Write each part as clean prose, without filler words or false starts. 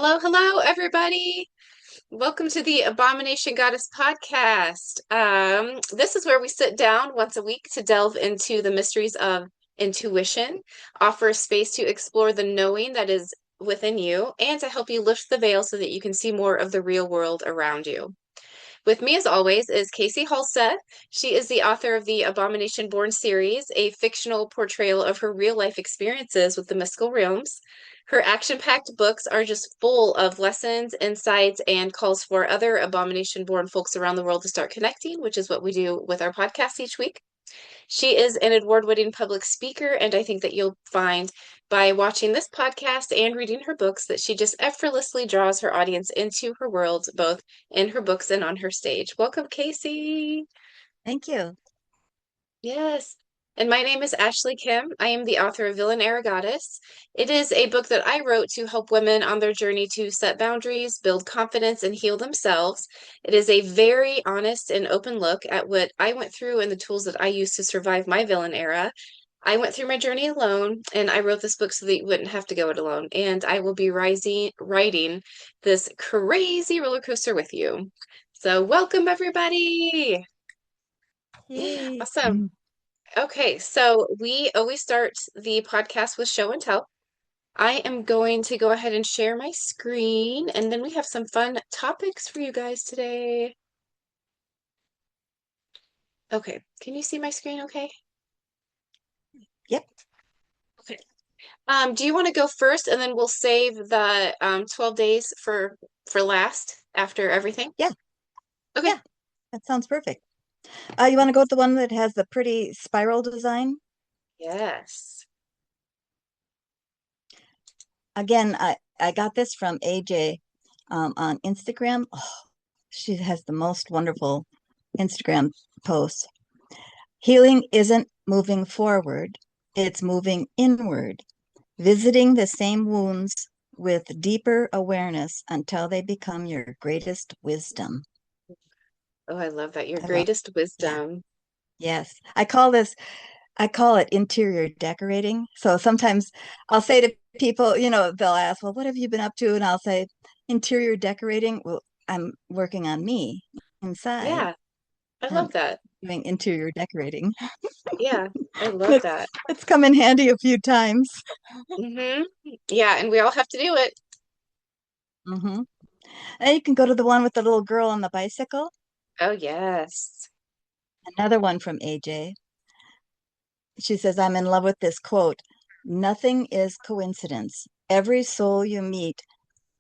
Hello, hello, everybody. Welcome to the Abomination Goddess podcast. This is where we sit down once a week to delve into the mysteries of intuition, offer a space to explore the knowing that is within you, and to help you lift the veil so that you can see more of the real world around you. With me, as always, is Casie Halseth. She is the author of the Abomination Born series, a fictional portrayal of her real life experiences with the mystical realms. Her action packed books are just full of lessons, insights, and calls for other Abomination Born folks around the world to start connecting, which is what we do with our podcast each week. She is an award-winning public speaker, and I think that you'll find by watching this podcast and reading her books that she just effortlessly draws her audience into her world, both in her books and on her stage. Welcome, Casie. Thank you. Yes. And my name is Ashley Kim. I am the author of Villain Goddess. It is a book that I wrote to help women on their journey to set boundaries, build confidence, and heal themselves. It is a very honest and open look at what I went through and the tools that I used to survive my villain era. I went through my journey alone, and I wrote this book so that you wouldn't have to go it alone. And I will be riding this crazy roller coaster with you. So, welcome, everybody. Yeah, Yay. awesome. Okay, so we always start the podcast with show and tell. I am going to go ahead and share my screen, and then we have some fun topics for you guys today. Okay, can you see my screen okay? Yep. Okay. Do you want to go first, and then we'll save the 12 days for last after everything? Yeah. Okay. Yeah. That sounds perfect. You want to go with the one that has the pretty spiral design? Yes. Again, I got this from AJ on Instagram. Oh, she has the most wonderful Instagram posts. Healing isn't moving forward, it's moving inward, visiting the same wounds with deeper awareness until they become your greatest wisdom. Oh, I love that. Your I love, greatest yeah. wisdom. Yes. I call it interior decorating. So sometimes I'll say to people, they'll ask, well, what have you been up to? And I'll say, interior decorating. Well, I'm working on me inside Yeah, I love and that. doing interior decorating. Yeah, I love It's, that. it's come in handy a few times. Mm-hmm. Yeah, and we all have to do it. hmm And you can go to the one with the little girl on the bicycle. Oh, yes. Another one from AJ. She says, I'm in love with this quote. Nothing is coincidence. Every soul you meet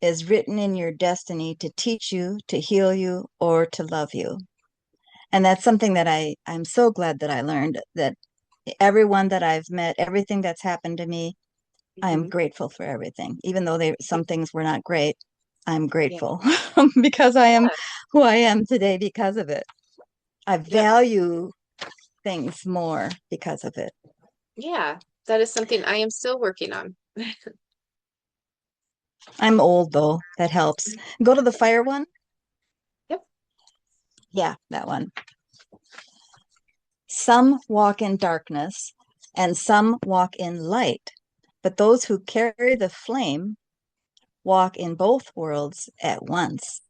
is written in your destiny to teach you, to heal you, or to love you. And that's something that I'm so glad that I learned that everyone that I've met, everything that's happened to me, I am Hmm. grateful for everything. Even though some things were not great, I'm Yeah. grateful because I am Yeah. who I am today because of it. I Yep. value things more because of it. Yeah. That is something I am still working on. I'm old though, that helps. Go to the fire one. Yep. Yeah, that one. Some walk in darkness and some walk in light, but those who carry the flame walk in both worlds at once.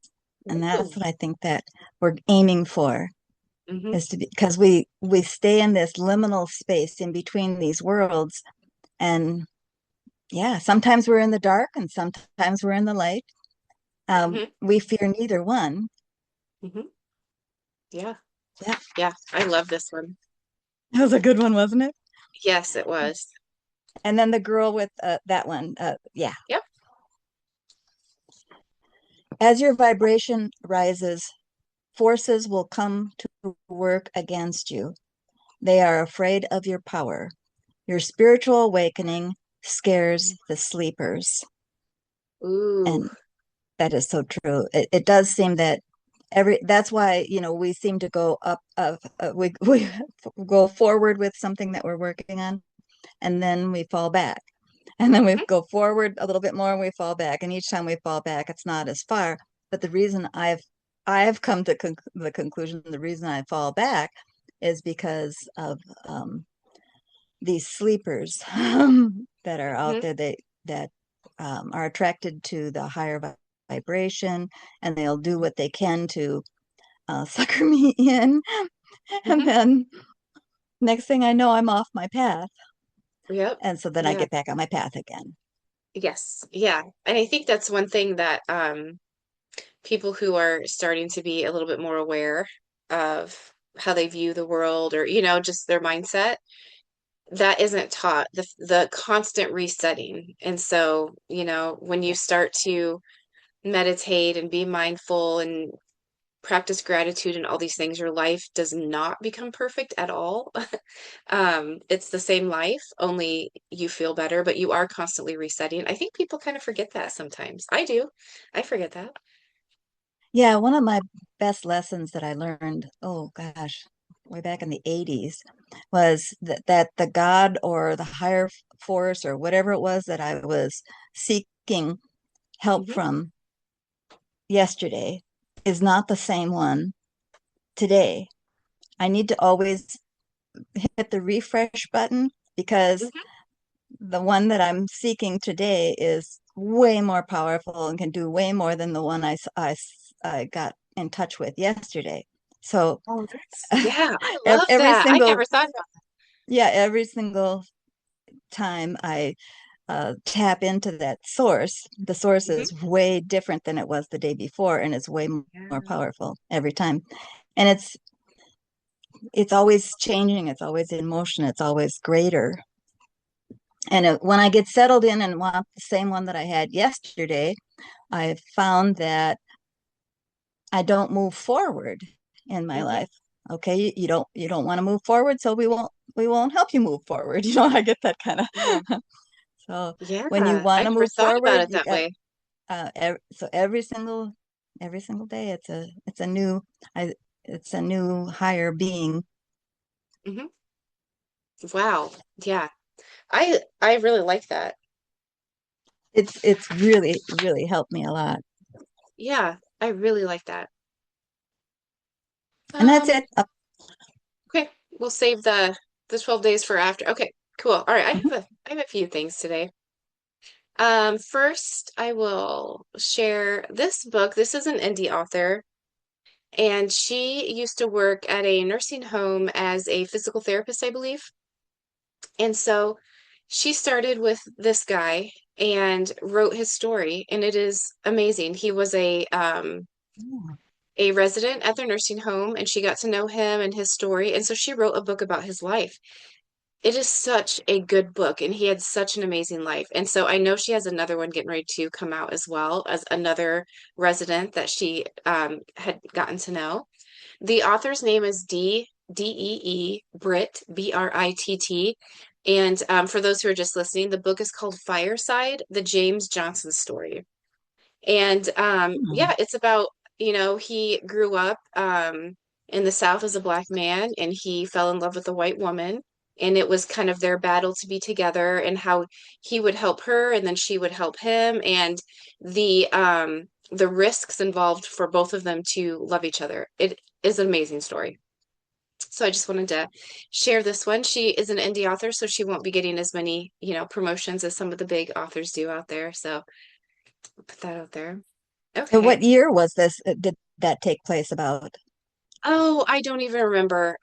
And Ooh. that's what I think that we're aiming for Hmm. is to be, because we stay in this liminal space in between these worlds. And yeah, sometimes we're in the dark and sometimes we're in the light. Hmm. We fear neither one. Hmm. Yeah. Yeah, Yeah. I love this one. that was a good one, wasn't it? Yes, it was. And then the girl with that one. Yeah. Yep. As your vibration rises, forces will come to work against you. They are afraid of your power. Your spiritual awakening scares the sleepers. Ooh. And that is so true. It does seem that that's why, we seem to go up we go forward with something that we're working on and then we fall back. And then we Mhm. go forward a little bit more and we fall back. And each time we fall back, it's not as far. But the reason I've come to the conclusion, the reason I fall back is because of these sleepers that are out Mhm. there that are attracted to the higher vibration, and they'll do what they can to sucker me in. And Hmm. then next thing I know, I'm off my path. Yep. And so then I Yeah. get back on my path again. Yes. Yeah. And I think that's one thing that people who are starting to be a little bit more aware of how they view the world, or just their mindset, that isn't taught, the constant resetting. And so, when you start to meditate and be mindful and practice gratitude and all these things, your life does not become perfect at all. It's the same life, only you feel better, but you are constantly resetting. I think people kind of forget that sometimes. I do. I forget that. Yeah, one of my best lessons that I learned, oh gosh, way back in the 80s, was that the God or the higher force or whatever it was that I was seeking help Hmm. from yesterday is not the same one today. I need to always hit the refresh button because Hmm. the one that I'm seeking today is way more powerful and can do way more than the one I got in touch with yesterday. So Oh, yeah, I love every that. I single, never thought about yeah, every single time I tap into that source, the source that. Hmm. is way different than it was the day before, and it's way more Yeah. powerful every time. And it's always changing, it's always in motion, it's always greater. And when I get settled in and want the same one that I had yesterday, I found that I don't move forward in my Hmm. life. Okay, you don't want to move forward, so we won't help you move forward. I get that kind of. Yeah. So when you Yeah. I want to never move thought about forward, it you that got way. so every single day it's a new I it's a new higher being. Hmm. Wow. Yeah. I really like that. It's really helped me a lot. Yeah, I really like that. And that's Um, it. okay, we'll save the 12 days for after. Okay, cool. All right, Mhm. I have a few things today. First, I will share this book. This is an indie author, and she used to work at a nursing home as a physical therapist, I believe. And so she started with this guy and wrote his story, and it is amazing. He was a resident at their nursing home, and she got to know him and his story. And so she wrote a book about his life. It is such a good book, and he had such an amazing life. And so I know she has another one getting ready to come out as well, as another resident that she had gotten to know. The author's name is Dee Britt, Britt. And for those who are just listening, the book is called Fireside, the James Johnson story. And Hmm. yeah, it's about, he grew up in the South as a black man, and he fell in love with a white woman. And it was kind of their battle to be together, and how he would help her and then she would help him, and the risks involved for both of them to love each other. It is an amazing story. So I just wanted to share this one. She is an indie author, so she won't be getting as many, promotions as some of the big authors do out there. So I'll put that out there. And Okay. what year was this? Did that take place about? Oh, I don't even remember.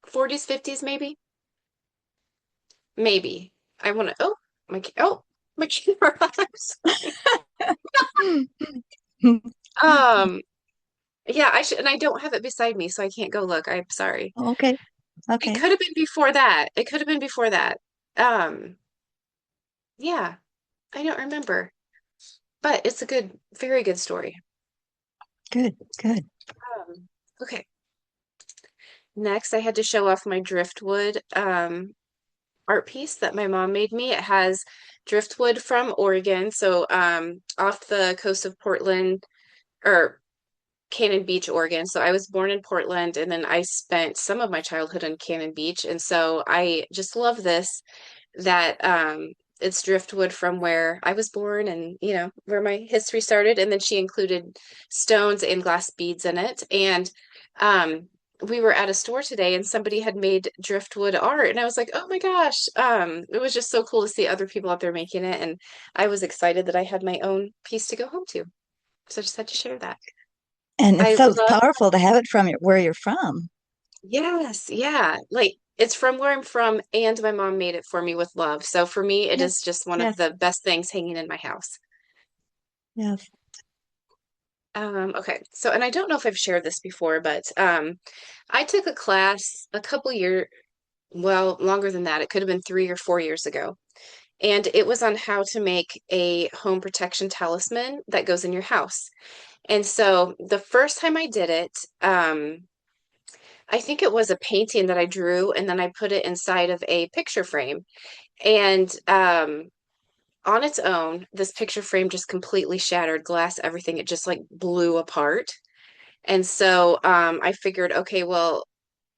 40s, 50s, maybe? Maybe. I want to, my camera. I'm sorry. Um, yeah, I should, and I don't have it beside me, so I can't go look. I'm sorry. Okay, It okay, could have been before that. It could have been before that. Um, yeah, I don't remember, but it's a good, very good story. good, good. Um, okay. Next, I had to show off my driftwood art piece that my mom made me. It has driftwood from Oregon, so off the coast of Portland, or Cannon Beach, Oregon. So I was born in Portland, and then I spent some of my childhood in Cannon Beach, and so I just love this, that it's driftwood from where I was born, and where my history started. And then she included stones and glass beads in it, and um we were at a store today and somebody had made driftwood art and I was like, "Oh my gosh." It was just so cool to see other people out there making it and I was excited that I had my own piece to go home to. So I just had to share that. And it's I so love, powerful to have it from where you're from. yes, yeah. Like it's from where I'm from and my mom made it for me with love. So for me, it Yes, is just one of yes, the best things hanging in my house. yes. Okay. So, and I don't know if I've shared this before, but I took a class a couple year, well, longer than that. It could have been 3 or 4 years ago. And it was on how to make a home protection talisman that goes in your house. And so the first time I did it, I think it was a painting that I drew and then I put it inside of a picture frame. And on its own, this picture frame just completely shattered glass, everything. It just like blew apart. And so I figured, okay, well,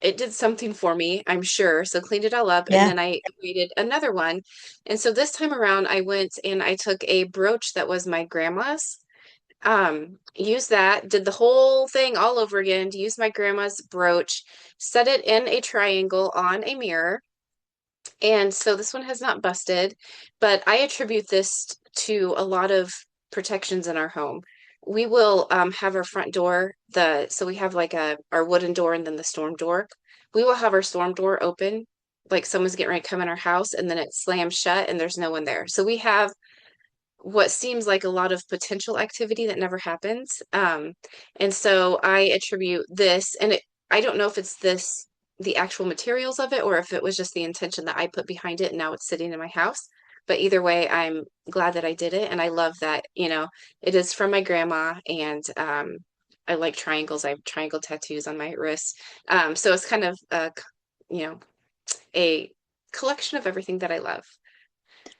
it did something for me, I'm sure. So cleaned it all up and Yeah, then I created another one. And so this time around, I went and I took a brooch that was my grandma's. Used that, did the whole thing all over again to use my grandma's brooch, set it in a triangle on a mirror. And so this one has not busted, but I attribute this to a lot of protections in our home. We will have our front door, so we have like our wooden door and then the storm door. We will have our storm door open, like someone's getting ready to come in our house, and then it slams shut and there's no one there. So we have what seems like a lot of potential activity that never happens. And so I attribute this, and I don't know if it's this, the actual materials of it, or if it was just the intention that I put behind it, and now it's sitting in my house. But either way, I'm glad that I did it, and I love that, it is from my grandma, and I like triangles. I have triangle tattoos on my wrist. So it's kind of you know, a collection of everything that I love.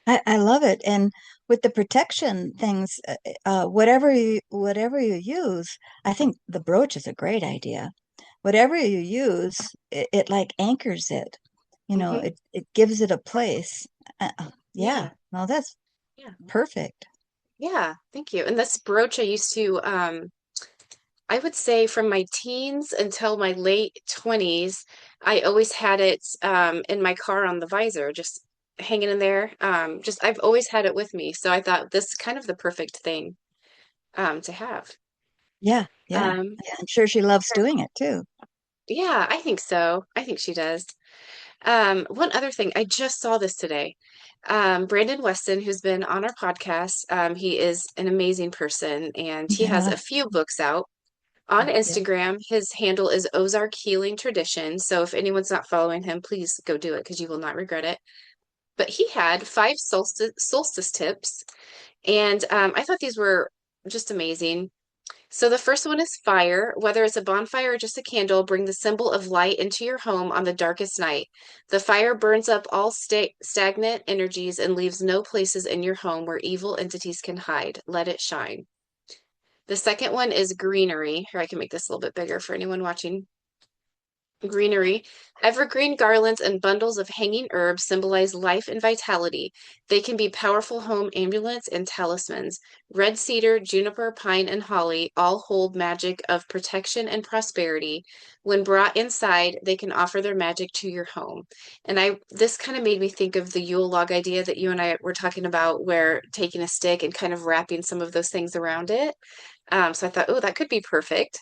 I love it. And with the protection things, whatever you use, I think the brooch is a great idea. Whatever you use, it like anchors it. Hmm. It gives it a place. Yeah, Yeah. well, that's Yeah. perfect. Yeah, thank you. And this brooch I used to, I would say from my teens until my late 20s, I always had it in my car on the visor, just hanging in there. I've always had it with me. So I thought this is kind of the perfect thing to have. Yeah, yeah. Um, Yeah, I'm sure she loves doing it too. yeah, I think so. I think she does. One other thing, I just saw this today. Brandon Weston, who's been on our podcast, he is an amazing person and he has Yeah, a few books out. On yeah. Instagram, his handle is Ozark Healing Tradition. So if anyone's not following him, please go do it because you will not regret it. But he had 5 solstice tips, and I thought these were just amazing. So the first one is fire. Whether it's a bonfire or just a candle, bring the symbol of light into your home on the darkest night. The fire burns up all stagnant energies and leaves no places in your home where evil entities can hide. Let it shine. The second one is greenery. Here, I can make this a little bit bigger for anyone watching. Greenery. Evergreen garlands and bundles of hanging herbs symbolize life and vitality. They can be powerful home amulets and talismans. Red cedar, juniper, pine, and holly all hold magic of protection and prosperity. When brought inside, they can offer their magic to your home. And this kind of made me think of the Yule log idea that you and I were talking about, where taking a stick and kind of wrapping some of those things around it. So I thought, oh, that could be perfect.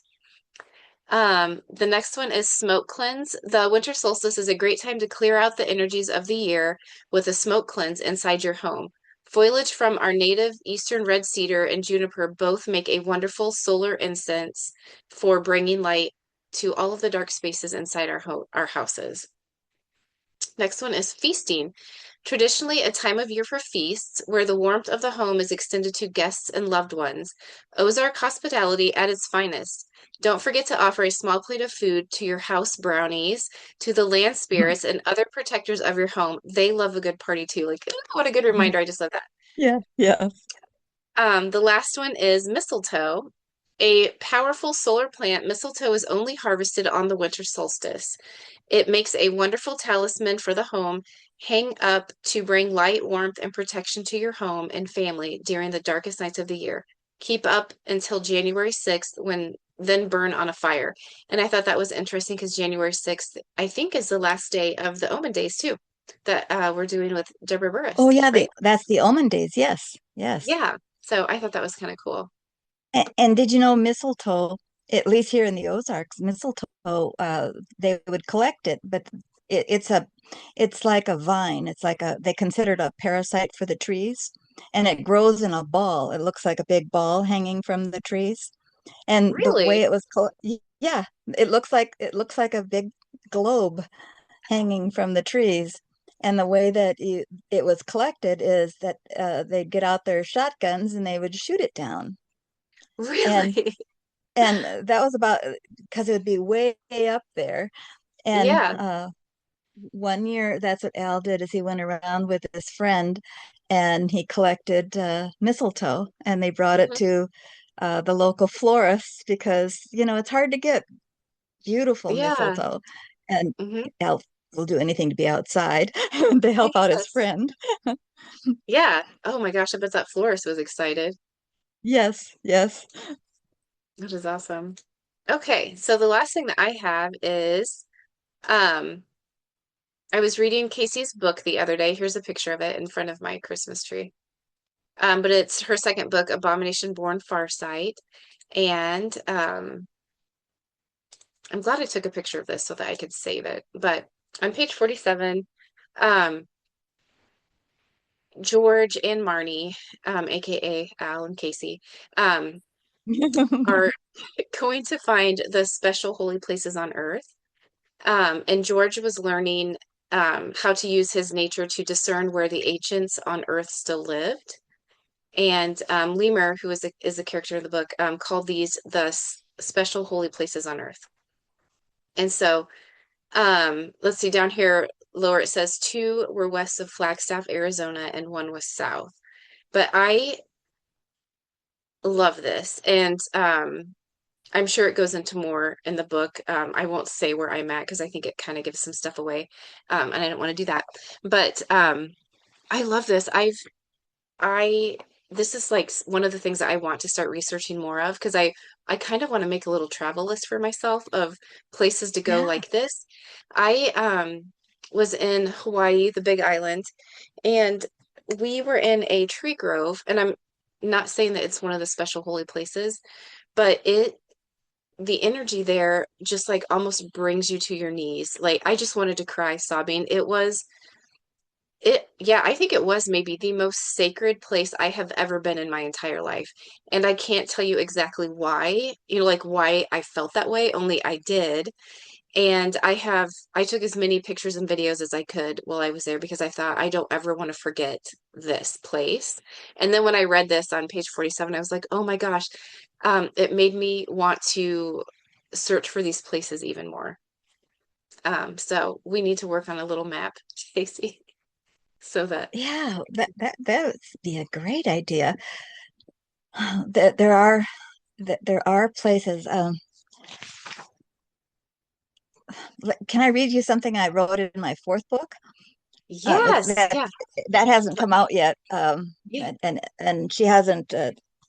The next one is smoke cleanse. The winter solstice is a great time to clear out the energies of the year with a smoke cleanse inside your home. Foliage from our native eastern red cedar and juniper both make a wonderful solar incense for bringing light to all of the dark spaces inside our houses. Next one is feasting. Traditionally, a time of year for feasts where the warmth of the home is extended to guests and loved ones. Ozark hospitality at its finest. Don't forget to offer a small plate of food to your house brownies, to the land spirits, and other protectors of your home. They love a good party too. Like, what a good reminder. I just love that. Yeah, yeah. The last one is mistletoe. A powerful solar plant, mistletoe is only harvested on the winter solstice. It makes a wonderful talisman for the home. Hang up to bring light, warmth, and protection to your home and family during the darkest nights of the year. Keep up until January 6th when then burn on a fire. And I thought that was interesting because January 6th, I think, is the last day of the Omen days too, that we're doing with Deborah Oh Burris, yeah, right? that's the almond days. Yes, yes. Yeah. So I thought that was kind of cool. And did you know mistletoe, at least here in the Ozarks, mistletoe, they would collect it, but it's it's like a vine. It's like they consider it a parasite for the trees, and it grows in a ball. It looks like a big ball hanging from the trees. And the way Really? it was, yeah, it looks like a big globe hanging from the trees. And the way that it was collected is that they'd get out their shotguns and they would shoot it down. And Really? that was about because it would be way up there. And Yeah. one year, that's what Al did, is he went around with his friend and he collected mistletoe, and they brought it Hmm. to the local florist because, it's hard to get beautiful Yeah. mistletoe. And Hmm. Al will do anything to be outside to I help out his guess. friend. Yeah. Oh my gosh, I bet that florist was excited. Yes, yes. That is awesome. Okay, so the last thing that I have is um I was reading Casey's book the other day. Here's a picture of it in front of my Christmas tree. But it's her second book, Abomination Born Farsight. And I'm glad I took a picture of this so that I could save it. But on page 47, um, George and Marnie, aka Al and Casey, um, are going to find the special holy places on Earth. And George was learning how to use his nature to discern where the ancients on Earth still lived. And Lemur, who is a character of the book, called these the special holy places on Earth. And so, let's see, down here lower it says two were west of Flagstaff, Arizona, and one was south. But I love this, and I'm sure it goes into more in the book. I won't say where I'm at because I think it kind of gives some stuff away, and I don't want to do that. But I love this. I this is like one of the things that I want to start researching more of because I kind of want to make a little travel list for myself of places to go Yeah. like this. I was in Hawaii, the Big Island, and we were in a tree grove, and I'm not saying that it's one of the special holy places, but the energy there just like almost brings you to your knees. Like I just wanted to cry sobbing. Yeah, I think it was maybe the most sacred place I have ever been in my entire life. And I can't tell you exactly why, like why I felt that way, only I did. And I took as many pictures and videos as I could while I was there because I thought I don't ever want to forget this place. And then when I read this on page 47, I was like, oh my gosh, it made me want to search for these places even more. So we need to work on a little map, Stacy, so that Yeah, that would be a great idea. That there are places. Can I read you something I wrote in my fourth book? yes, That yeah, that hasn't let- come out yet, yeah. and she hasn't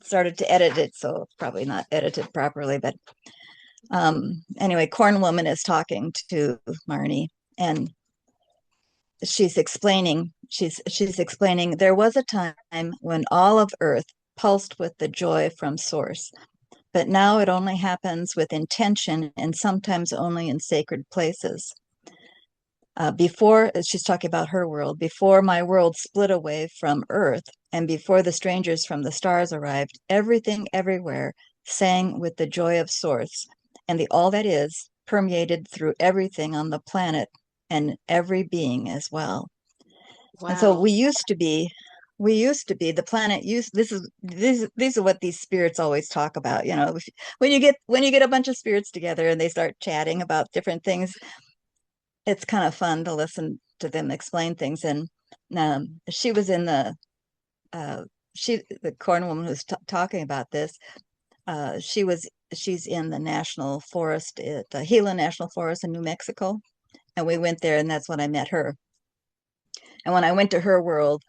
started to edit it, so it's probably not edited properly. But anyway, Corn Woman is talking to Marnie, and she's explaining there was a time when all of Earth pulsed with the joy from Source, but now it only happens with intention and sometimes only in sacred places. Before, she's talking about her world, before my world split away from Earth and before the strangers from the stars arrived, everything everywhere sang with the joy of Source, and the all that is permeated through everything on the planet and every being as well. And so Wow. the planet used these are what these spirits always talk about, when you get a bunch of spirits together and they start chatting about different things, it's kind of fun to listen to them explain things. And she was in uh, the corn woman who's talking about this. She's in the national forest at the Gila National Forest in New Mexico, and we went there, and that's when I met her. And when I went to her world,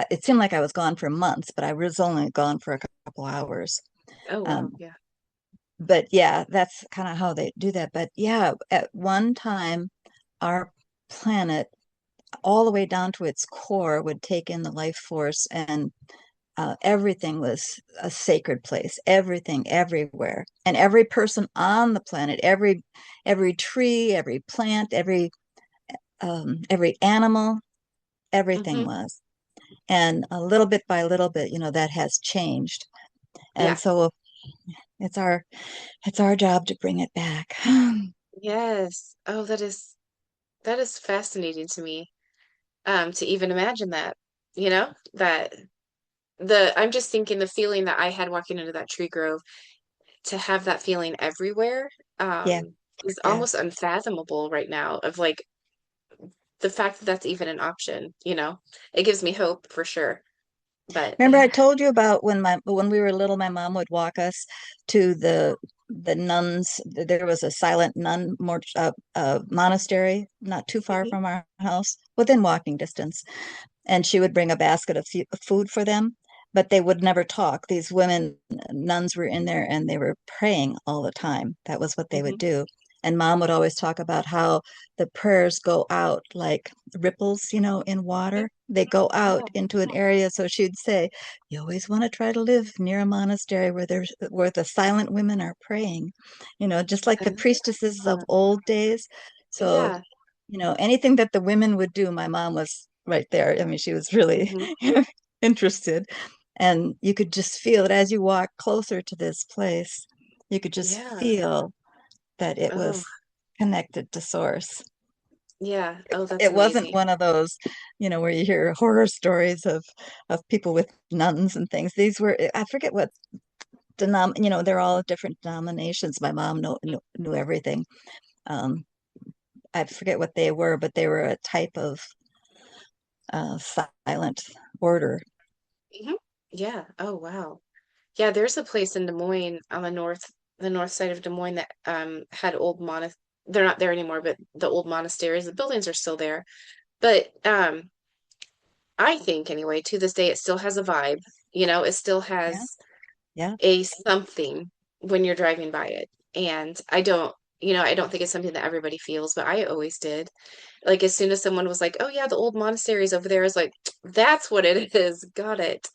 it seemed like I was gone for months, but I was only gone for a couple hours. Oh, wow. Um, Yeah. but yeah, that's kind of how they do that. But yeah, at one time, our planet, all the way down to its core, would take in the life force, and everything was a sacred place. Everything, everywhere, and every person on the planet, every tree, every plant, every animal, everything Hmm. was. And a little bit by little bit, that has changed. And Yeah. so it's our job to bring it back. Yes. Oh, that is fascinating to me. To even imagine that, that I'm just thinking the feeling that I had walking into that tree grove, to have that feeling everywhere, Yeah, is yeah. almost unfathomable right now, of like the fact that that's even an option. It gives me hope for sure. But Remember I yeah. told you about when we were little, my mom would walk us to the nuns. There was a silent nun monastery not too far Mhm. from our house, within walking distance. And she would bring a basket of food for them, but they would never talk. These women, nuns, were in there and they were praying all the time. That was what they would Mhm. do. And mom would always talk about how the prayers go out like ripples, in Mhm. water. They go out Yeah. into an area. So she'd say, you always want to try to live near a monastery where the silent women are praying, just like the priestesses of Ah, old days. So yeah. anything that the women would do, my mom was right there. I mean, she was really Mhm. interested. And you could just feel it as you walk closer to this place. You could just Yeah. feel that it Oh, was connected to source. yeah. Oh, that's It wasn't amazing. one of those, where you hear horror stories of people with nuns and things. These were, I forget what they're all different denominations. My mom knew everything. Um, I forget what they were, but they were a type of silent order. Mhm. Yeah. Oh, wow. Yeah, there's a place in Des Moines on the north side of Des Moines that had old monas they're not there anymore, but the old monasteries, the buildings are still there. But I think anyway, to this day it still has a vibe. It still Yeah, has yeah. a something when you're driving by it. And I don't think it's something that everybody feels, but I always did. Like as soon as someone was like, "Oh yeah, the old monasteries over there," is like, "That's what it is." Got it.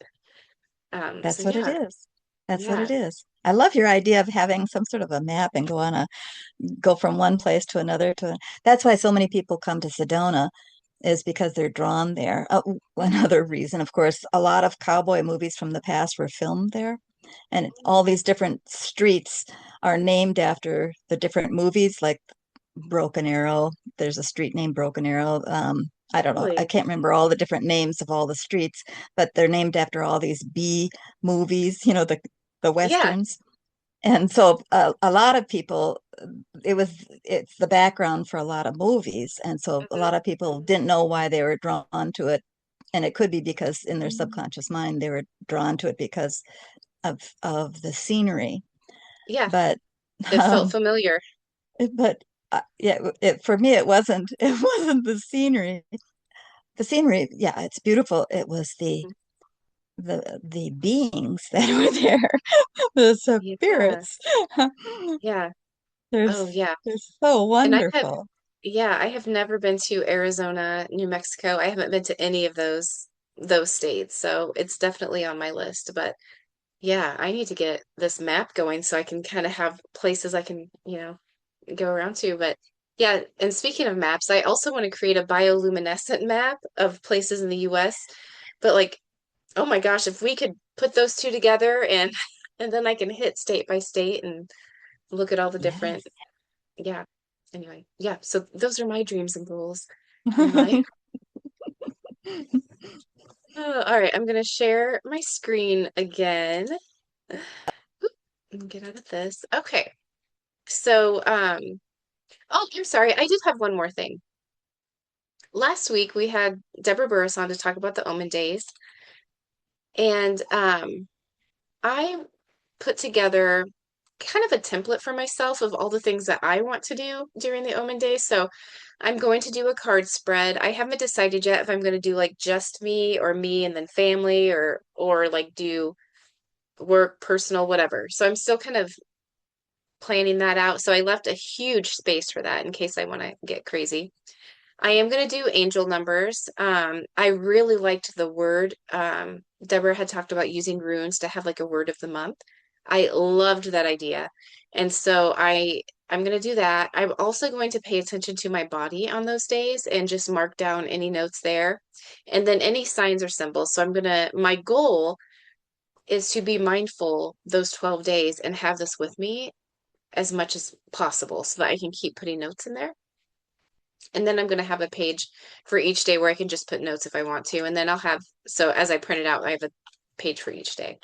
So That's what it yeah, is. That's what it yeah. is. I love your idea of having some sort of a map and go from one place to another that's why so many people come to Sedona, is because they're drawn there. Another reason, of course, a lot of cowboy movies from the past were filmed there, and all these different streets are named after the different movies, like Broken Arrow. There's a street named Broken Arrow. I don't know. I Really? can't remember all the different names of all the streets, but they're named after all these B movies, the Yeah. westerns. And so a lot of people, it's the background for a lot of movies, and so a Hmm. lot of people didn't know why they were drawn to it, and it could be because in their subconscious mind they were drawn to it because of the scenery. Yeah. But It felt um, familiar. but yeah, for me it wasn't it wasn't the scenery. The scenery, yeah, it's beautiful. It was Mhm. the beings that were there, the Yeah. spirits. Yeah. There's Oh, yeah. they're so And wonderful. I have never been to Arizona, New Mexico. I haven't been to any of those states, so it's definitely on my list. But yeah, I need to get this map going so I can kind of have places I can, go around to. But yeah, and speaking of maps, I also want to create a bioluminescent map of places in the US. But like, oh my gosh, if we could put those two together, and and then I can hit state by state and look at all the different, Yes. yeah. Anyway, yeah, so those are my dreams and goals in life. Oh, all right, I'm gonna share my screen again. Oop, and get out of this. Okay. So, oh, I'm sorry. I did have one more thing. Last week we had Deborah Burris on to talk about the Omen days, and I put together kind of a template for myself of all the things that I want to do during the Omen days. So I'm going to do a card spread. I haven't decided yet if I'm going to do like just me and then family, or like do work, personal, whatever. So I'm still kind of planning that out. So I left a huge space for that in case I want to get crazy. I am going to do angel numbers. I really liked the word. Deborah had talked about using runes to have like a word of the month. I loved that idea. And so I'm going to do that. I'm also going to pay attention to my body on those days and just mark down any notes there. And then any signs or symbols. So my goal is to be mindful those 12 days and have this with me as much as possible so that I can keep putting notes in there. And then I'm going to have a page for each day where I can just put notes if I want to. And then so as I print it out, I have a page for each day.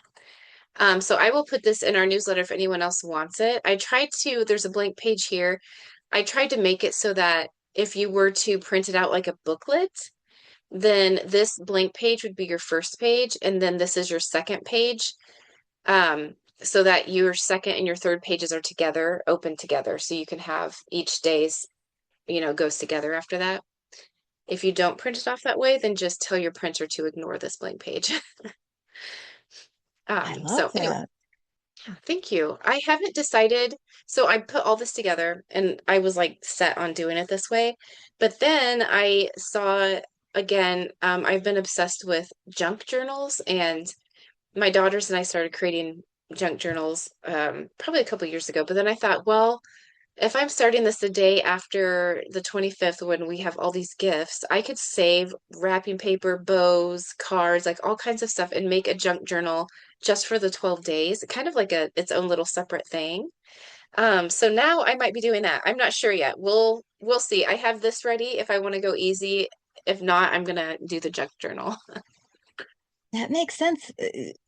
So I will put this in our newsletter if anyone else wants it. There's a blank page here. I tried to make it so that if you were to print it out like a booklet, then this blank page would be your first page, and then this is your second page. So that your second and your third pages are together, open together, so you can have each day's, goes together after that. If you don't print it off that way, then just tell your printer to ignore this blank page. I love So anyway, that. thank you. I haven't decided. So I put all this together and I was like set on doing it this way. But then I saw again, I've been obsessed with junk journals, and my daughters and I started creating junk journals probably a couple years ago. But then I thought, well, if I'm starting this the day after the 25th when we have all these gifts, I could save wrapping paper, bows, cards, like all kinds of stuff and make a junk journal just for the 12 days, kind of like its own little separate thing. So now I might be doing that. I'm not sure yet. We'll see. I have this ready if I want to go easy. If not, I'm gonna do the junk journal. That makes sense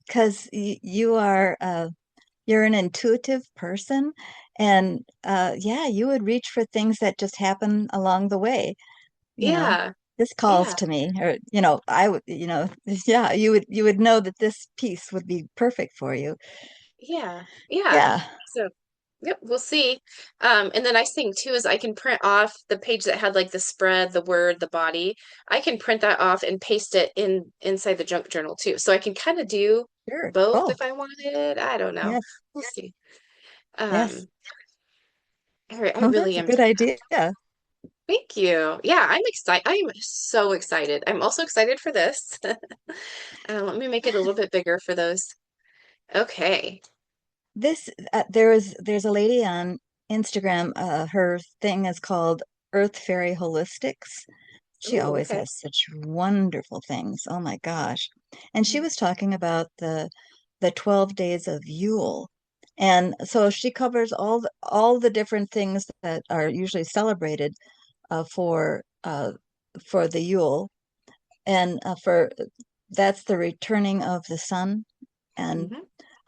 because you're an intuitive person, and yeah, you would reach for things that just happen along the way. You know, Yeah. this calls Yeah. to me, or I would, yeah, you would know that this piece would be perfect for you. Yeah. Yeah. Yeah, So yep, we'll see. And the nice thing too is I can print off the page that had like the spread, the word, the body. I can print that off and paste it inside the junk journal too. So I can kind of do sure, both if both. I wanted. I don't know. Yes, We'll see. yes. Um, all right, I Oh, really that's a am. good idea. Thank you. Yeah, I'm excited. I'm so excited. I'm also excited for this. Let me make it a little bit bigger for those. Okay. This there's a lady on Instagram. Her thing is called Earth Fairy Holistics. She Ooh, always okay. has such wonderful things. Oh my gosh. And she was talking about the 12 days of Yule. And so she covers all the different things that are usually celebrated uh, for uh, for the Yule. And for that's the returning of the sun. And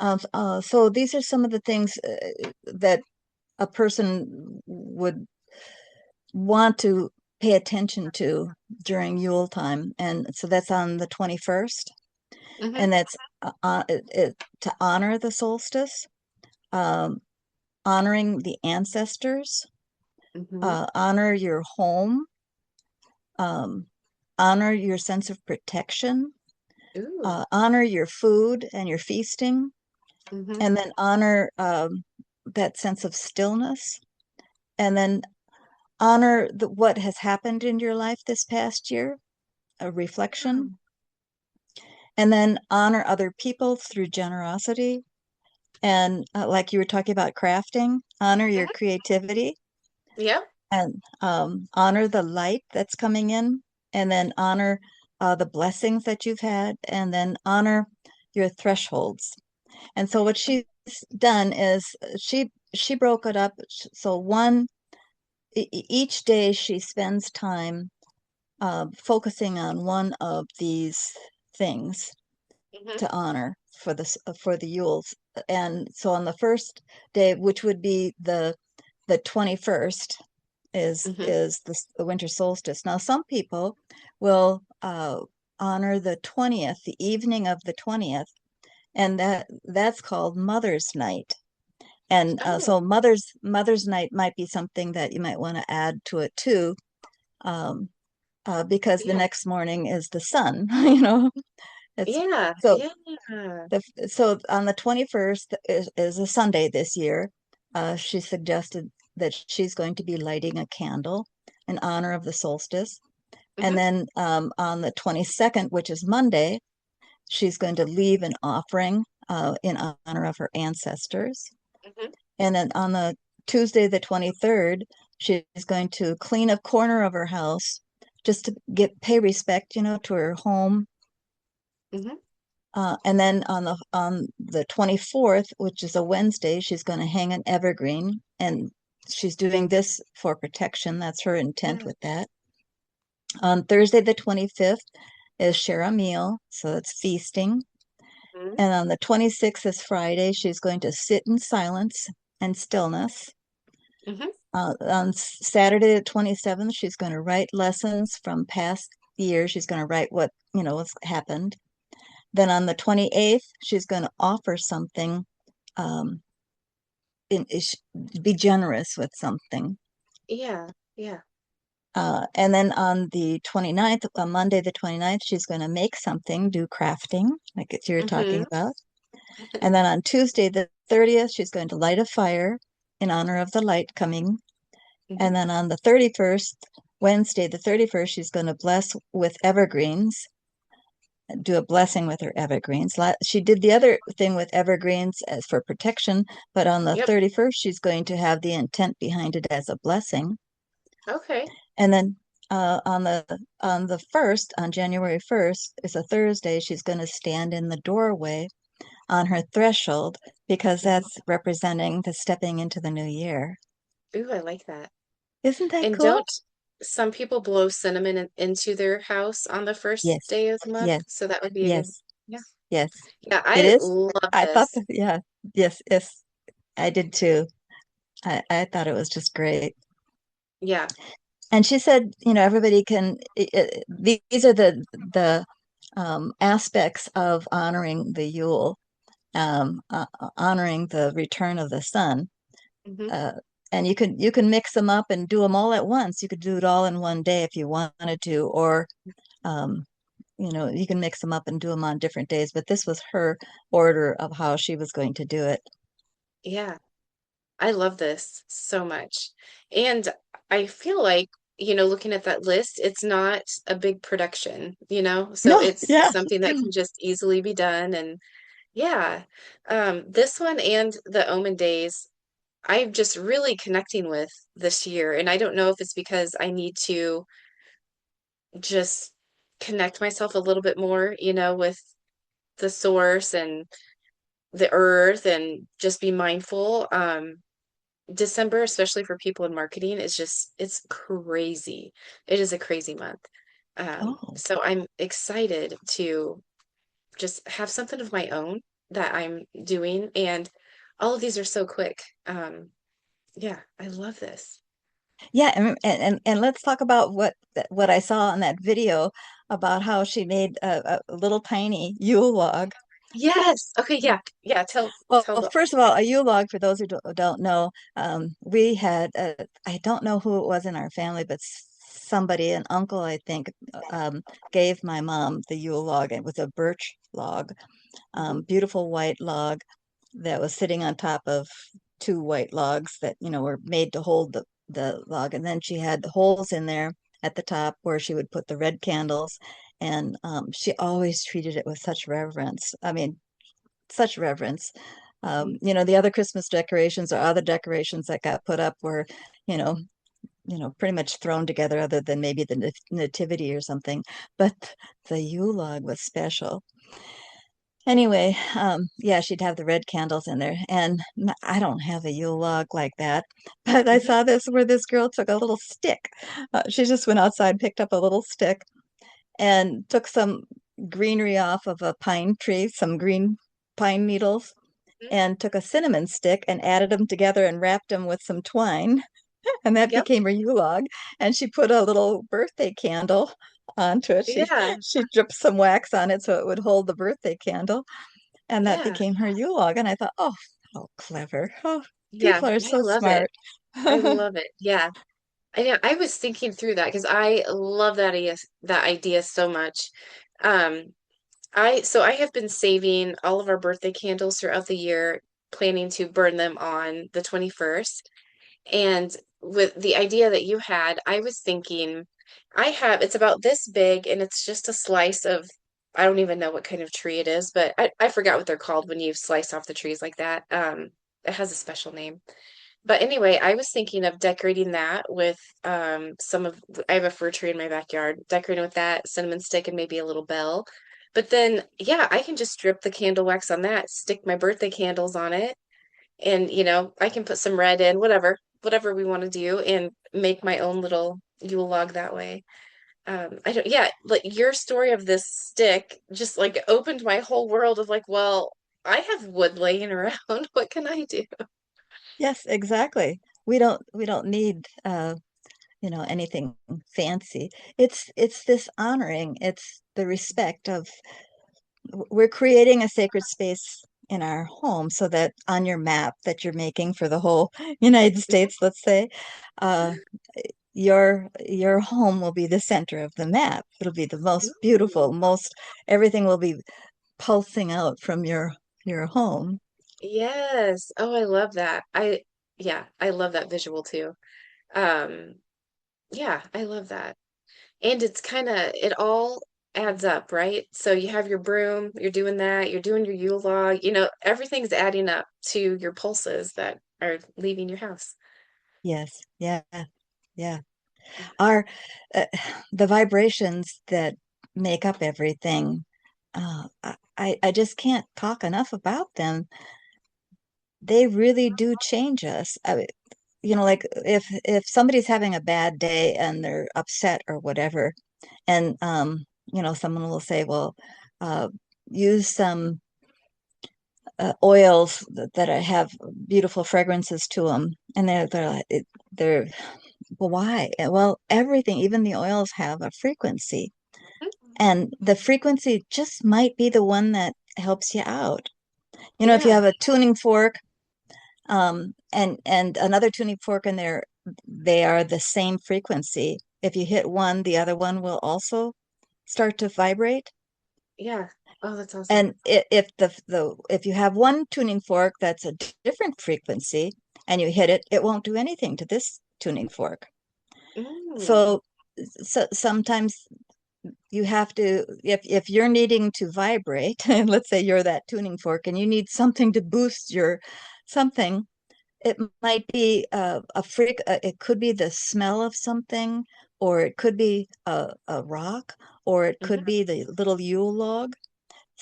Mm-hmm. so these are some of the things that a person would want to pay attention to during Yule time. And so that's on the 21st. Mm-hmm. And that's to honor the solstice, um, honoring the ancestors, Mm-hmm. honor your home, um, honor your sense of protection, Ooh. honor your food and your feasting, Mm-hmm. and then honor that sense of stillness, and then honor what has happened in your life this past year, a reflection, and then honor other people through generosity. And like you were talking about crafting, honor your Mhm. creativity Yep. and honor the light that's coming in, and then honor the blessings that you've had, and then honor your thresholds. And so what she's done is she broke it up. So each day she spends time focusing on one of these things Mm-hmm. to honor for the Yules. And so on the first day, which would be the 21st, Mm-hmm. is the winter solstice. Now some people will honor the 20th, the evening of the 20th, and that's called Mother's Night. And Oh, so Mother's Night might be something that you might want to add to it too, um, because the yeah. next morning is the sun. You know, it's Yeah. so Yeah. so on the 21st is a Sunday this year. she suggested that she's going to be lighting a candle in honor of the solstice. And Hmm. then on the 22nd, which is Monday, she's going to leave an offering in honor of her ancestors. Hmm. And then on the Tuesday, the 23rd, she's going to clean a corner of her house just to pay respect, to her home. Hmm. And then on the 24th, which is a Wednesday, she's going to hang an evergreen, and she's doing this for protection. That's her intent Yeah. with that. On Thursday, the 25th, is share a meal, so it's feasting. Hmm. And on the 26th is Friday. She's going to sit in silence and stillness. Hmm. On Saturday, the 27th, she's going to write lessons from past years. She's going to write what's happened. Then on the 28th, she's going to offer something, um, be generous with something. Yeah. Yeah. And then on the 29th, on Monday, the 29th, she's going to make something, do crafting, like you're talking Hmm. about. And then on Tuesday, the 30th, she's going to light a fire in honor of the light coming. Hmm. And then on the 31st, Wednesday, the 31st, she's going to bless with evergreens, do a blessing with her evergreens. She did the other thing with evergreens as for protection, but on the Yep. 31st, she's going to have the intent behind it as a blessing. Okay. And then on the first, on January 1st, is a Thursday, she's going to stand in the doorway on her threshold because Hmm. that's representing the stepping into the new year. Ooh, I like that. Isn't that And cool? don't some people blow cinnamon into their house on the first Yes, day of the month? yes, So that would be a good, yes, yeah. yes. Yeah, It I is. love I thought this. that, yeah, yes, yes, I did too. I thought it was just great. Yeah. And she said, everybody can, these are the aspects of honoring the Yule, honoring the return of the sun. Hmm. Uh, and you can mix them up and do them all at once. You could do it all in one day if you wanted to, or um, you can mix them up and do them on different days. But this was her order of how she was going to do it. Yeah. I love this so much. And I feel like, looking at that list, it's not a big production, so No, it's yeah. something that can just easily be done. And yeah, this one and the Omen Days, I'm just really connecting with this year. And I don't know if it's because I need to just connect myself a little bit more, with the source and the earth and just be mindful. December, especially for people in marketing, is just, it's crazy. It is a crazy month. Oh, So I'm excited to just have something of my own that I'm doing. And all of these are so quick. Yeah, I love this. yeah. And let's talk about what I saw in that video about how she made a little tiny Yule log. Yes. Okay. Yeah. Yeah. Well, Tell the, first of all, a Yule log, for those who don't know, we had, I don't know who it was in our family, but somebody, an uncle, I think, gave my mom the Yule log. It was a birch log, Mhm. beautiful white log that was sitting on top of two white logs that, were made to hold the log. And then she had the holes in there at the top where she would put the red candles. And she always treated it with such reverence. I mean, such reverence. Mhm. The other Christmas decorations or other decorations that got put up were, you know, pretty much thrown together, other than maybe the nativity or something. But the Yule log was special. Anyway, yeah, she'd have the red candles in there, and I don't have a Yule log like that. But I Mhm. saw this where this girl took a little stick. She just went outside, picked up a little stick, and took some greenery off of a pine tree, some green pine needles, Mhm. and took a cinnamon stick and added them together and wrapped them with some twine, and that Yep. became her Yule log. And she put a little birthday candle onto it. She Yeah. she dripped some wax on it so it would hold the birthday candle, and that Yeah. became her Yule log. And I thought, oh, how clever! Oh, Yeah. people are I so love it. smart. I love it. Yeah. I know. I was thinking through that because I love that idea so much. Um, so I have been saving all of our birthday candles throughout the year. planning to burn them on the 21st. And with the idea that you had, I was thinking, it's about this big and it's just a slice of, I don't even know what kind of tree it is, but I forgot what they're called when you slice off the trees like that. It has a special name. But anyway, I was thinking of decorating that with I have a fir tree in my backyard, decorating with that cinnamon stick and maybe a little bell. But then, yeah, I can just drip the candle wax on that, stick my birthday candles on it, and I can put some red in, whatever we want to do, and make my own little Yule log that way. I don't, yeah, like your story of this stick just like opened my whole world of like, well, I have wood laying around. What can I do? Yes, exactly. We don't need anything fancy. It's this honoring, it's the respect of we're creating a sacred space in our home so that on your map that you're making for the whole United States, let's say, uh, your home will be the center of the map. It'll be the most beautiful, Ooh, most everything will be pulsing out from your home. yes. Oh, I love that. Yeah, I love that visual too. Um, yeah, I love that. And it's kind of, it all adds up, right? So you have your broom, you're doing that, you're doing your Yule log, everything's adding up to your pulses that are leaving your house. Yes, yeah, yeah. Our uh, the vibrations that make up everything. I just can't talk enough about them. They really do change us. Like if somebody's having a bad day and they're upset or whatever, and someone will say, well, uh, use some oils that have beautiful fragrances to them, and they're well, why? Well, everything, even the oils have a frequency, and the frequency just might be the one that helps you out. If you Yeah, have a tuning fork, and another tuning fork in there, they are the same frequency. If you hit one, the other one will also start to vibrate. yeah. Oh, that's awesome. And if you have one tuning fork that's a different frequency and you hit it, it won't do anything to this tuning fork. Mm, So, sometimes you have to, if you're needing to vibrate, and let's say you're that tuning fork and you need something to boost your something, it might be it could be the smell of something, or it could be a rock, or it could yeah, be the little Yule log.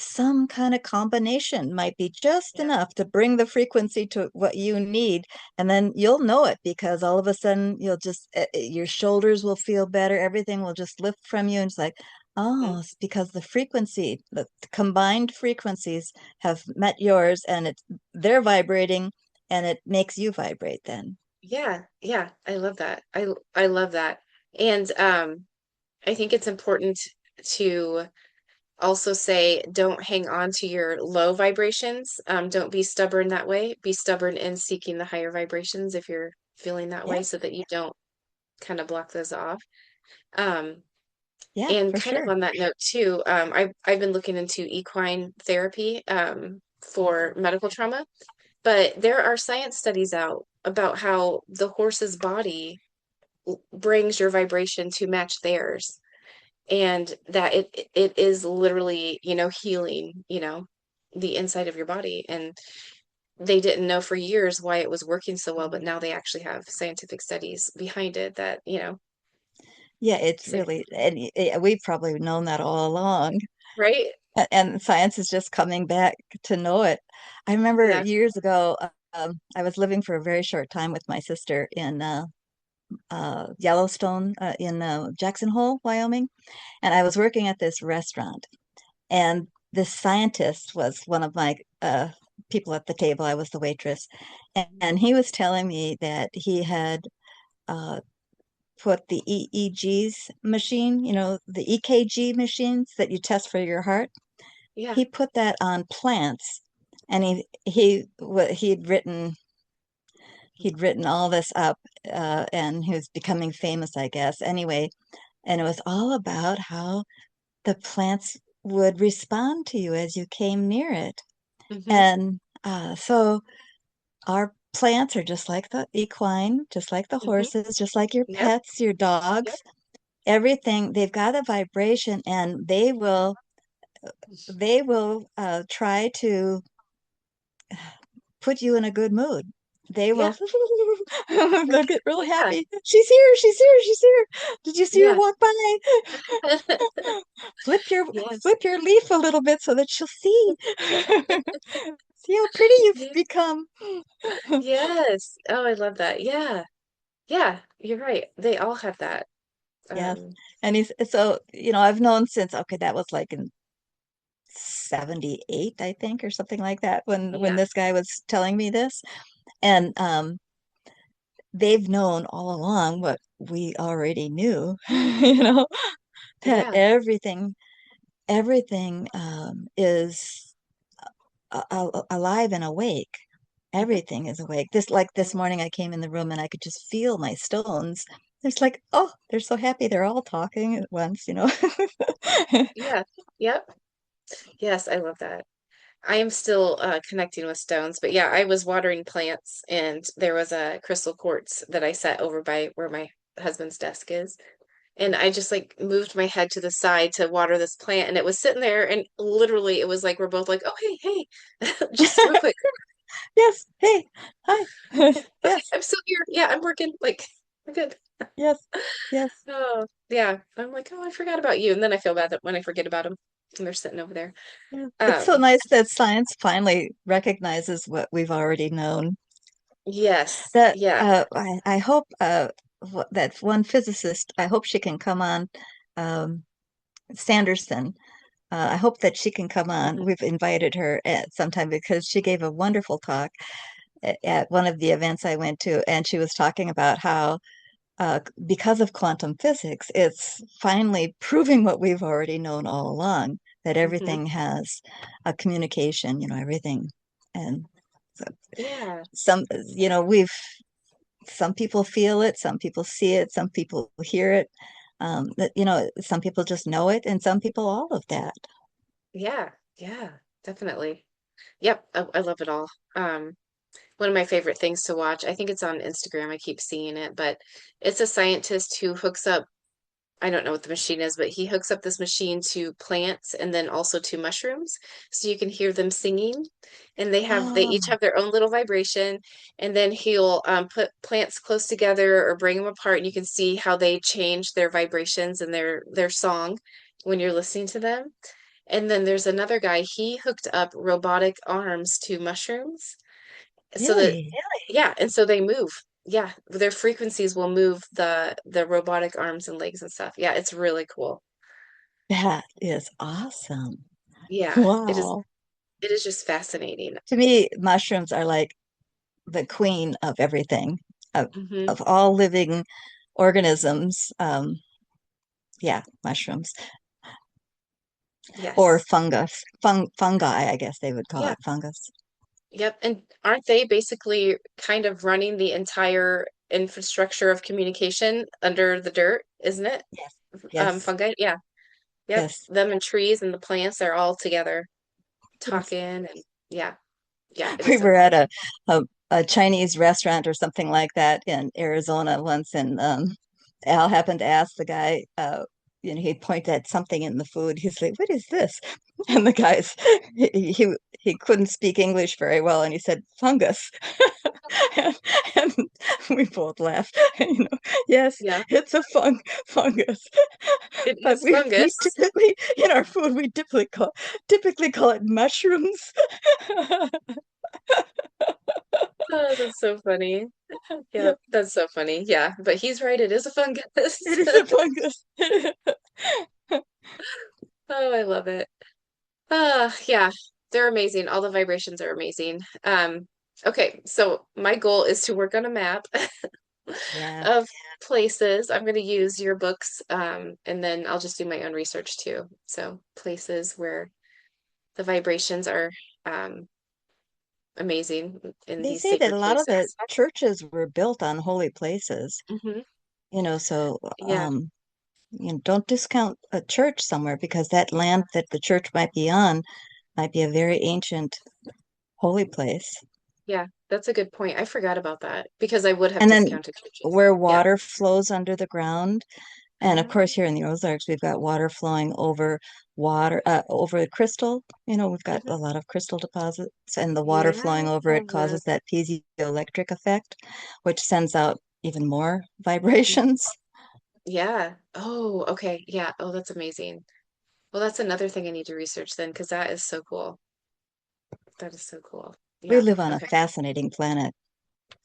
Some kind of combination might be just yeah. enough to bring the frequency to what you need. And then you'll know it because all of a sudden your shoulders will feel better. Everything will just lift from you. And it's like, Mm, oh, it's because the combined frequencies have met yours, and they're vibrating, and it makes you vibrate then. yeah, yeah. I love that. I love that. And I think it's important to also say don't hang on to your low vibrations. Don't be stubborn that way. Be stubborn in seeking the higher vibrations if you're feeling that way Yeah, so that you don't kind of block those off. Um, yeah, and for kind of sure. on that note too, I've been looking into equine therapy for medical trauma, but there are science studies out about how the horse's body brings your vibration to match theirs, and that it is literally, healing, the inside of your body. And they didn't know for years why it was working so well, but now they actually have scientific studies behind it that, Yeah, it's say, really, and we've probably known that all along. right? And science is just coming back to know it. I remember Yeah, years ago, I was living for a very short time with my sister in Yellowstone, in Jackson Hole, Wyoming, and I was working at this restaurant. And this scientist was one of my people at the table. I was the waitress, and he was telling me that he had uh, put the EEGs machine, the EKG machines that you test for your heart. yeah. He put that on plants, and he'd written all this up, and he was becoming famous, I guess. Anyway, and it was all about how the plants would respond to you as you came near it. Hmm. And So our plants are just like the equine, just like the Hmm. horses, just like your Yep. pets, your dogs, Yep. everything. They've got a vibration and they will try to put you in a good mood. They will Yeah. they'll get real Yeah. happy. She's here, she's here, she's here. Did you see her Yeah. walk by? Flip your Yes. flip your leaf a little bit so that she'll see. See how pretty you've Yeah. become. Yes. Oh, I love that. Yeah. Yeah. You're right. They all have that. Yes. Um, And he's so, I've known since, okay, that was like in 78, I think, or something like that, when yeah. this guy was telling me this. And they've known all along what we already knew, that Yeah. everything is alive and awake. Mhm. Everything is awake. This morning I came in the room and I could just feel my stones. It's like, oh, they're so happy. They're all talking at once. Yeah. Yep. Yes, I love that. I am still connecting with stones, but yeah, I was watering plants and there was a crystal quartz that I set over by where my husband's desk is. And I just like moved my head to the side to water this plant and it was sitting there and literally it was like we're both like, "Oh, hey, hey." Just real quick. Yes. Hey. Hi. Okay, Yes. I'm still here. Yeah, I'm working. Like, we're good. Yes. Yes. Oh, yeah. I'm like, "Oh, I forgot about you." And then I feel bad that when I forget about them and they're sitting over there. Yeah. It's so Um, nice that science finally recognizes what we've already known. yes. That Yeah. I hope that one physicist, I hope she can come on, um, Sanderson. I hope that she can come on. Hmm. We've invited her at sometime because she gave a wonderful talk at one of the events I went to, and she was talking about how because of quantum physics, it's finally proving what we've already known all along, that Hmm. everything has a communication, everything. And so Yeah. we've some people feel it, some people see it, some people hear it. Some people just know it, and some people all of that. Yeah. Yeah. Definitely. Yep. I love it all. One of my favorite things to watch, I think it's on Instagram. I keep seeing it, but it's a scientist who hooks up, I don't know what the machine is, but he hooks up this machine to plants and then also to mushrooms. So you can hear them singing and they Oh, each have their own little vibration. And then he'll put plants close together or bring them apart and you can see how they change their vibrations and their song when you're listening to them. And then there's another guy, he hooked up robotic arms to mushrooms so that really? yeah, and so they move. Yeah, their frequencies will move the robotic arms and legs and stuff. Yeah, it's really cool. That is awesome. Yeah, Wow. it is just fascinating. To me, mushrooms are like the queen of everything, of, Hmm. of all living organisms. Yeah, mushrooms or Yes. fungus, fungi, I guess they would call Yeah. it fungus. Yep. And aren't they basically kind of running the entire infrastructure of communication under the dirt, isn't it? Yes, yes, Fungi. Yeah. Yep. yes, Them and trees and the plants are all together yes. talking and yeah. Yeah, it is We so were at cool. a Chinese restaurant or something like that in Arizona once, and Al happened to ask the guy, he'd point at something in the food. He's like, "What is this?" And the guy's he couldn't speak English very well, and he said, "Fungus." And we both laughed. Yes, Yeah, it's a fungus, it but is we fungus. typically in our food we typically call it mushrooms. Oh, that's so funny. Yeah, Yeah, that's so funny. Yeah, but he's right. It is a it fungus. is a fungus. Oh, I love it. Yeah, they're amazing. All the vibrations are amazing. Okay, so my goal is to work on a map Yeah. of places. I'm going to use your books, and then I'll just do my own research too. So places where the vibrations are um, amazing in They these say that sacred a lot of the places. churches were built on holy places, Hmm. so Yeah. don't discount a church somewhere because that land that the church might be on might be a very ancient. holy place. Yeah, that's a good point. I forgot about that because I would have And then discounted churches. where Yeah. water flows under the ground, and of course Um, here in the Ozarks we've got water flowing over over the crystal. We've got mhm. a lot of crystal deposits, and the water Yeah. flowing over it causes that piezoelectric effect, which sends out even more vibrations. Yeah. Oh, okay. Yeah. Oh, that's amazing. Well, that's another thing I need to research then, because that is so cool. That is so cool. We Yeah. live on a Okay. fascinating planet.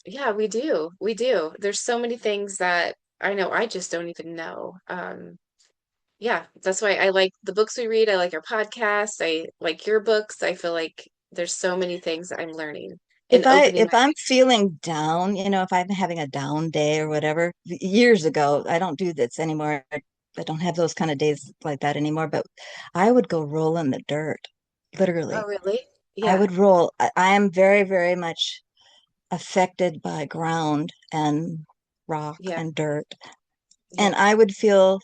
Yeah, we do. We do. There's so many things that I know I just don't even know. Yeah, that's why I like the books we read. I like our podcast. I like your books. I feel like there's so many things that I'm learning and opening If my I'm eyes to. feeling down, if I'm having a down day or whatever, years ago, I don't do this anymore. I don't have those kind of days like that anymore, but I would go roll in the dirt, Oh, literally. really? I Yeah. would roll. I am very, very much affected by ground and rock Yeah. and dirt. And Yeah. I would feel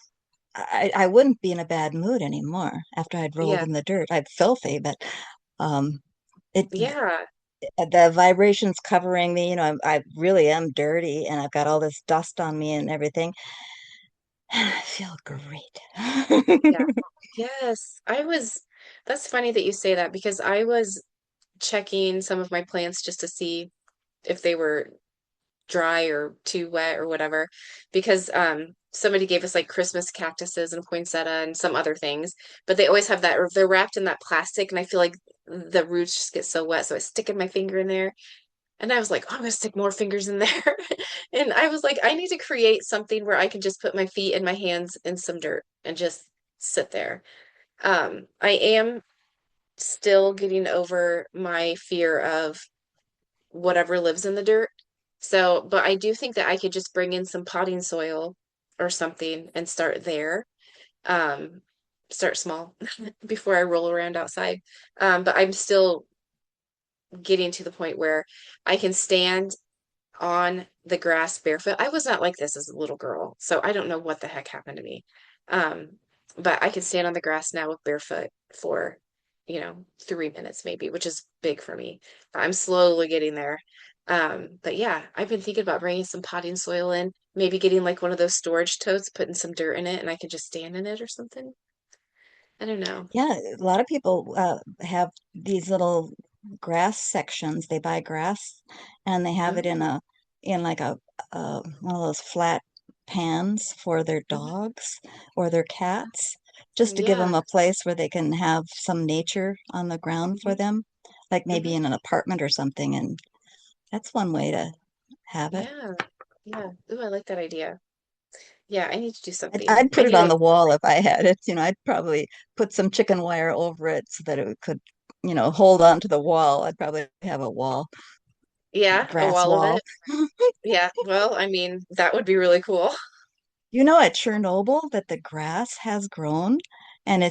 I wouldn't be in a bad mood anymore after I'd rolled Yeah. in the dirt. I'd filthy, but um it Yeah. the vibrations covering me, I really am dirty and I've got all this dust on me and everything. And I feel great. Yeah. Yes. That's funny that you say that because I was checking some of my plants just to see if they were dry or too wet or whatever because somebody gave us like Christmas cactuses and poinsettia and some other things, but they always have that or they're wrapped in that plastic and I feel like the roots just get so wet so I stick in my finger in there and I was like, oh, I'm gonna stick more fingers in there. And I was like, I need to create something where I can just put my feet and my hands in some dirt and just sit there. I am still getting over my fear of whatever lives in the dirt. So, but I do think that I could just bring in some potting soil or something and start there. Um, Start small before I roll around outside. But I'm still getting to the point where I can stand on the grass barefoot. I was not like this as a little girl, so I don't know what the heck happened to me. Um, but I can stand on the grass now with barefoot for, 3 minutes maybe, which is big for me. I'm slowly getting there. But yeah, I've been thinking about bringing some potting soil in, maybe getting like one of those storage totes, putting some dirt in it, and I could just stand in it or something. I don't know. Yeah, a lot of people have these little grass sections. They buy grass and they have it Oh, in like one of those flat pans for their mhm. dogs or their cats, just to give Yeah. them a place where they can have some nature on the ground for Hmm. them, like maybe Hmm. in an apartment or something. And that's one way to have it. Yeah. Yeah. Ooh, I like that idea. Yeah, I need to do something. I'd I put it need on to, the wall if I had it. I'd probably put some chicken wire over it so that it could, hold on to the wall. I'd probably have a wall, yeah, a grass wall of wall. it. Yeah, well, I mean, that would be really cool. At Chernobyl that the grass has grown, and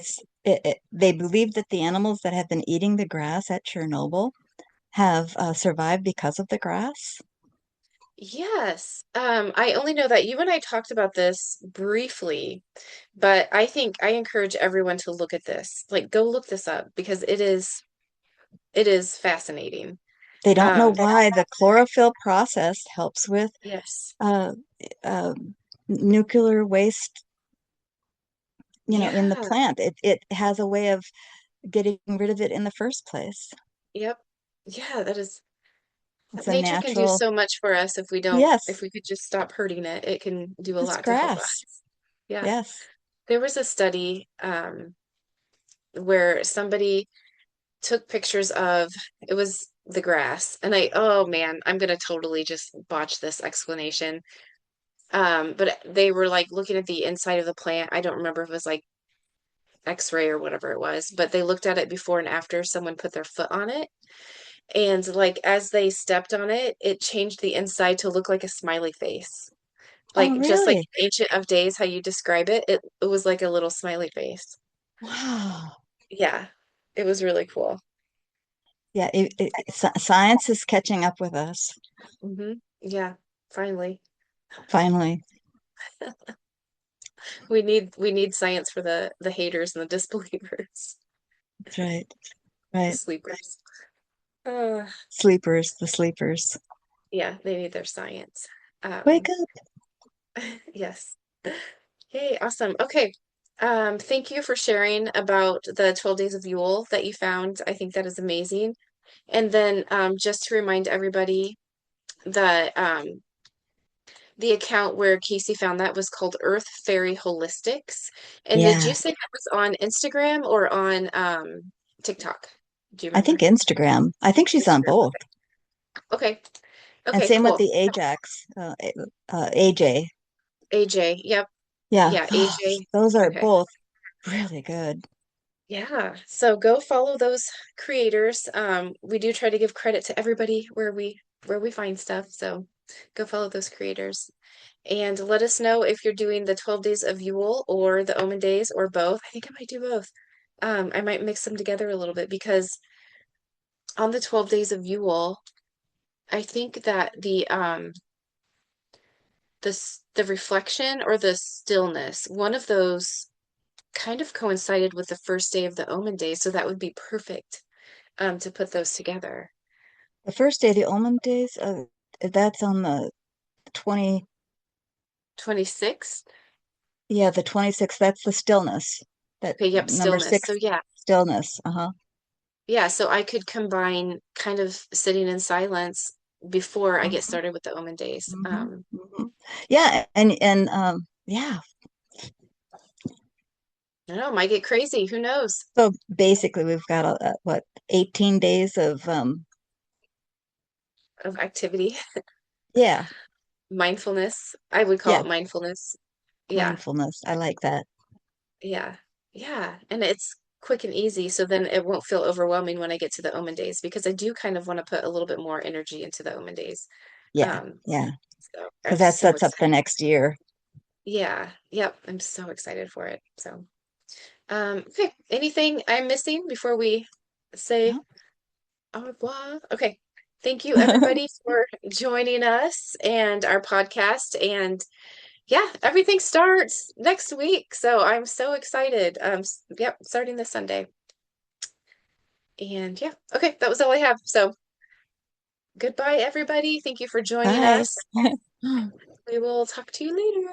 they believe that the animals that have been eating the grass at Chernobyl have survived because of the grass. Yes. I only know that you and I talked about this briefly, but I think I encourage everyone to look at this. Like, go look this up because it is fascinating. They don't know Um, why the chlorophyll process helps with yes. uh, uh, nuclear waste, in the Yeah. plant. It has a way of getting rid of it in the first place. Yep. Yeah, that is It's a nature can do natural, so much for us if yes, we could just stop hurting it. It can do a it's lot to help grass. us. Yeah. Yes. There was a study where somebody took pictures of it was the grass and oh man, I'm gonna totally just botch this explanation. But they were like looking at the inside of the plant. I don't remember if it was like X-ray or whatever it was, but they looked at it before and after someone put their foot on it. And like as they stepped on it, it changed the inside to look like a smiley face. Oh, Like just like really? Ancient of Days, how you describe it, it was like a little smiley face. Wow. Yeah, it was really cool. Yeah, science is catching up with us, Yeah, finally. finally. We need science for the haters and the disbelievers, That's right. the Right. sleepers. Uh, Sleepers, the sleepers. yeah, they need their science. Wake Um, up. yes. Hey, awesome. Okay. Thank you for sharing about the 12 days of Yule that you found. I think that is amazing. And then just to remind everybody, the the account where Casie found that was called Earth Fairy Holistics. And did you Yeah, say that was on Instagram or on TikTok? Do you I think remember? Instagram. I think she's on Instagram. both. Okay. And Okay, same with cool. the Ajax, AJ. AJ. Yep. Yeah, Yeah, AJ. those are Okay. both really good. Yeah. So go follow those creators. We do try to give credit to everybody where we find stuff. So go follow those creators. And let us know if you're doing the 12 days of Yule or the Omen days or both. I think I might do both. I might mix them together a little bit because on the 12 days of Yule, I think that the reflection or the stillness, one of those kind of coincided with the first day of the Omen days, so that would be perfect to put those together. The first day, the Omen days, that's on the 20, 26th? yeah, the 26th. That's the stillness. That Okay, yep, number stillness. So six, yeah. stillness. Uh-huh. Yeah, so I could combine kind of sitting in silence before I get Hmm. started with the Omen days. Hmm. Hmm. Yeah, and yeah. I don't know, might get crazy. Who knows? So basically, we've got what, 18 days of Of activity, yeah, mindfulness. I would call yeah, it mindfulness. Yeah, mindfulness. I like that. yeah, yeah. And it's quick and easy, so then it won't feel overwhelming when I get to the Omen days because I do kind of want to put a little bit more energy into the Omen days. Yeah, Um, yeah, so I'm because that so sets up the excited. next year. Yeah, yep, I'm so excited for it. So, okay, anything I'm missing before we say No? au revoir? Okay. Thank you everybody for joining us and our podcast. And yeah, everything starts next week. So I'm so excited. Yep, starting this Sunday. And yeah, okay, that was all I have. So goodbye, everybody. Thank you for joining Bye. us. We will talk to you later.